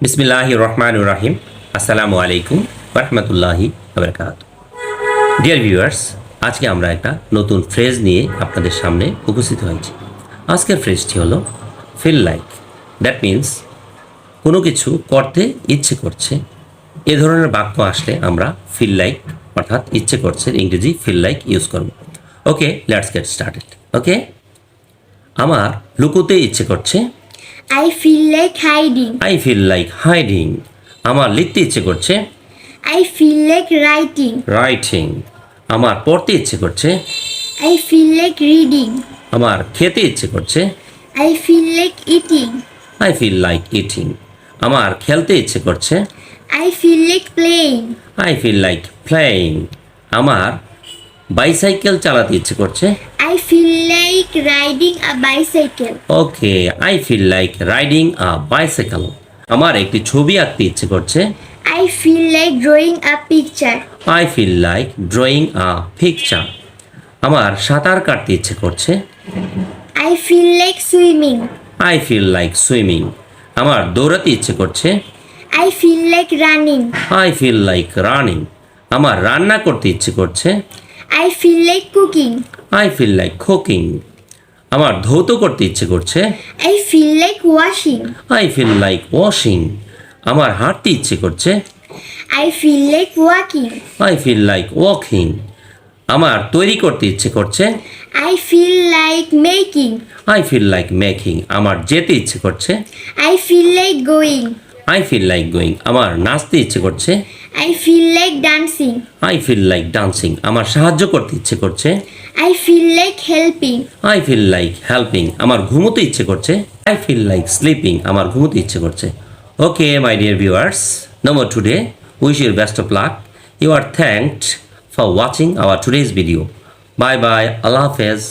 বিসমিল্লাহির রহমানির রহিম। আসসালামু আলাইকুম ওয়া রাহমাতুল্লাহি ওয়া বারাকাতুহু। ডিয়ার ভিউয়ার্স, আজকে আমরা একটা নতুন ফ্রেজ নিয়ে আপনাদের সামনে উপস্থিত হয়েছি। আজকের ফ্রেজটি হলো ফিল লাইক। দ্যাট মিন্স কোনো কিছু করতে ইচ্ছে করছে। এ ধরনের বাক্য আসলে আমরা ফিল লাইক অর্থাৎ ইচ্ছে করছে ইংরেজি ফিল লাইক ইউজ করব। ওকে, লেটস গেট স্টার্টেড। ওকে, আমার লুকোতে ইচ্ছে করছে। I feel like hiding. I feel like hiding. আমার লিখতে ইচ্ছে করছে। I feel like writing. Writing. আমার পড়তে ইচ্ছে করছে। I feel like reading. আমার খেতে ইচ্ছে করছে। I feel like eating. I feel like eating. আমার খেলতে ইচ্ছে করছে। I feel like playing. I feel like playing. আমার বাইসাইকেল চালাতে ইচ্ছে করছে। I feel like riding a bicycle. Okay, I feel like riding a bicycle. আমার একটি ছবি আঁকতে ইচ্ছে করছে। I feel like drawing a picture. I feel like drawing a picture. আমার সাঁতার কাটতে ইচ্ছে করছে। I feel like swimming. I feel like swimming. আমার দৌড়াতে ইচ্ছে করছে। I feel like running. I feel like running. আমার রান্না করতে ইচ্ছে করছে। I feel like cooking. I feel like cooking. আমার ধৌত করতে ইচ্ছে করছে। I feel like washing. I feel like washing. আমার হাঁটতে ইচ্ছে করছে। I feel like walking. I feel like walking. আমার তৈরি করতে ইচ্ছে করছে। I feel like making. I feel like making. আমার যেতে ইচ্ছে করছে। I feel like going. I feel like going. আমার নাচতে ইচ্ছে করছে। I feel like dancing. I feel like dancing. আমার সাহায্য করতে ইচ্ছে করছে। I feel like helping. I feel like helping. আমার ঘুমোতে ইচ্ছে করছে। I feel like sleeping. আমার ঘুমোতে ইচ্ছে করছে। Okay my dear viewers, no more today. Wish you best of luck. You are thanked for watching our today's video. Bye bye. Allah Hafiz.